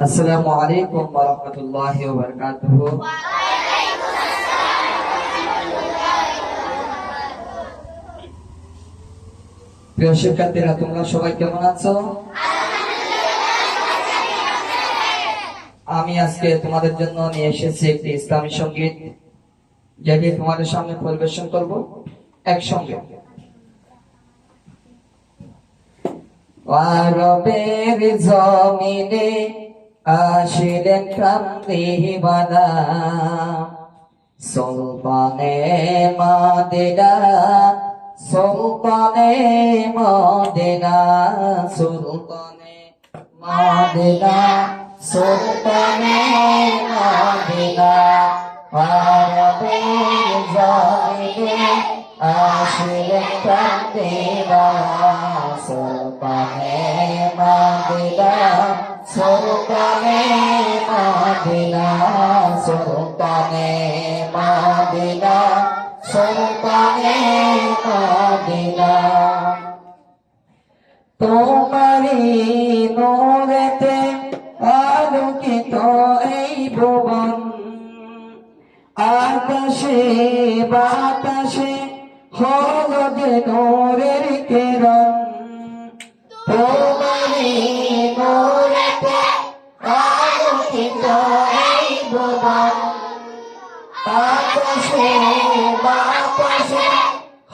আসসালামু আলাইকুম ওয়া রাহমাতুল্লাহি ওয়া বারাকাতুহু। প্রিয় শিক্ষার্থীরা, তোমরা সবাই কেমন আছো? আমি আজকে তোমাদের জন্য নিয়ে এসেছি একটি ইসলামী সঙ্গীত, যেটি তোমাদের সামনে পরিবেশন করব একসঙ্গে। আরবের জমিনে আসিলেন কামলিওয়ালা, সুলতানে মদিনা, সুলতানে মদিনা, সুলতানে মদিনা, সুলতানে মদিনা। আরবের জমিনে আসিলেন কামলিওয়ালা, সুলতানে মদিনা, সুলতানে মদিনা, সুলতানে মদিনা, সুলতানে মদিনা। তোমারি নূরেতে আলোকিত এই ভুবন, আকাশে বাতাসে হলো যে নূরের কিরণ। তোমারি নূরেতে আলোকিত এই ভুবন, আকাশে বাতাসে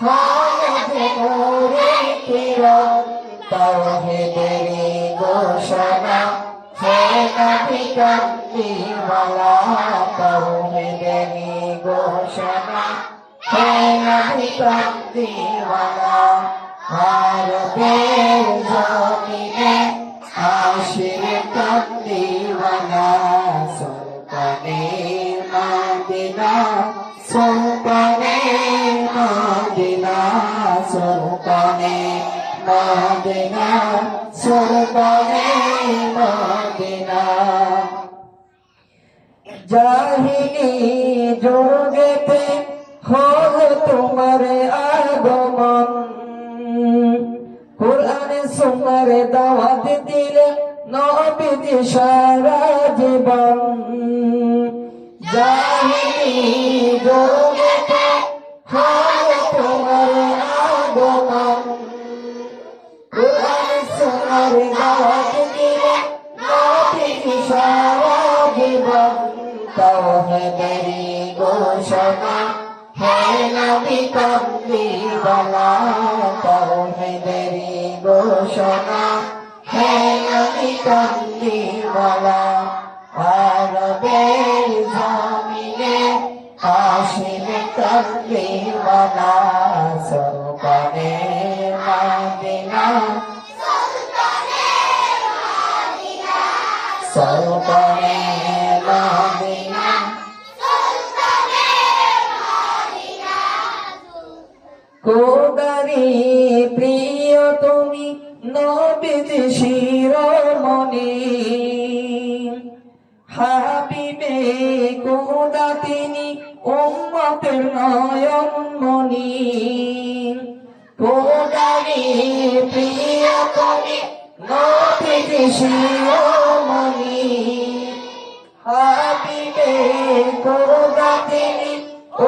হলো যে নূরের কিরণ। তাওহীদের ঘোষণা হে নবী কামলিওয়ালা, তাওহীদের ঘোষণা হে নবী কামলিওয়ালা। আরবের জমিনে আসিলেন কামলিওয়ালা, সুলতানে মদিনা, সুলতানে মদিনা, সুলতানে মদিনা, সুলতানে মদিনা। জাহিলি যুগেতে হলো তোমার আগমন, কুরআনে সুন্নাহর দাওয়াত দিলে নবীজি সারা জীবন। জাহিলি যুগেতে হলো তোমার আগমন, কুরআনে সুন্নাহর দাওয়াত দিলে নবীজি সারা জীবন। তাওহীদের ঘোষণা হে নবী কামলিওয়ালা, তাওহীদের ঘোষণা হে নবী কামলিওয়ালা। আরবের জমিনে আসিলেন কামলিওয়ালা, সুলতানে মদিনা, সুলতানে মদিনা। খোদারি প্রিয় তুমি নবীজি শিরোমণি, হাবিবে খোদা তিনি উম্মতের নয়নমণি। খোদারি প্রিয় তুমি নবীজি শিরোমণি, হাবিবে খোদা তিনি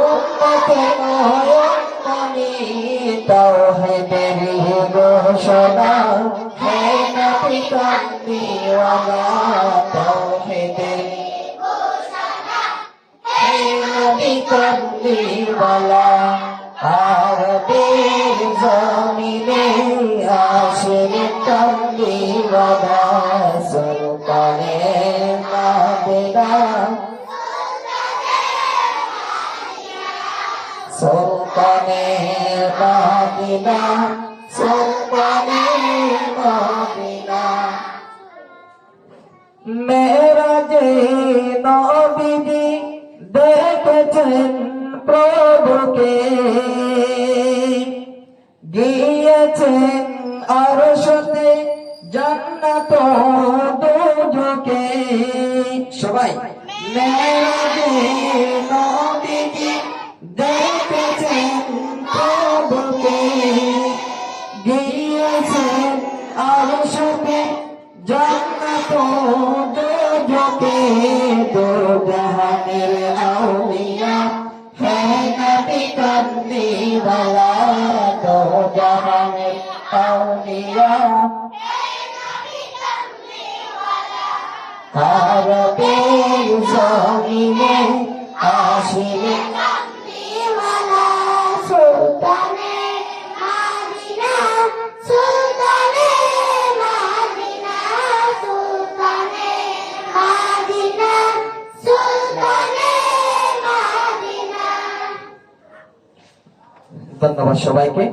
উম্মতের নয়নমণি। তাওহীদের ঘোষণা হে নবী কামলিওয়ালা, তাওহীদের ঘোষণা হে নবী কামলিওয়ালা। আরবের জমিনে আসিলেন কামলিওয়ালা, সুলতানে মদিনা, সুলতানে মদিনা, সুলতানে মদিনা। মেরাজে নবীজি দেখেছেন প্রভুকে, গিয়েছেন আরশতে জান্নাত দুজকে। সবাই মেরাজে নবীজি দেখেছেন প্রভুকে, গিয়েছেন আরশতে জান্নাত দুজকে। के दो जहानेर औलिया है नबी कमली वाला दो जहानेर औलिया আরবে জমিনে আসিলে কামলিওয়ালা সুলতানে মাদিনা সুলতানে মাদিনা সুলতানে মাদিনা সুলতানে মাদিনা। ধন্যবাদ সবাইকে।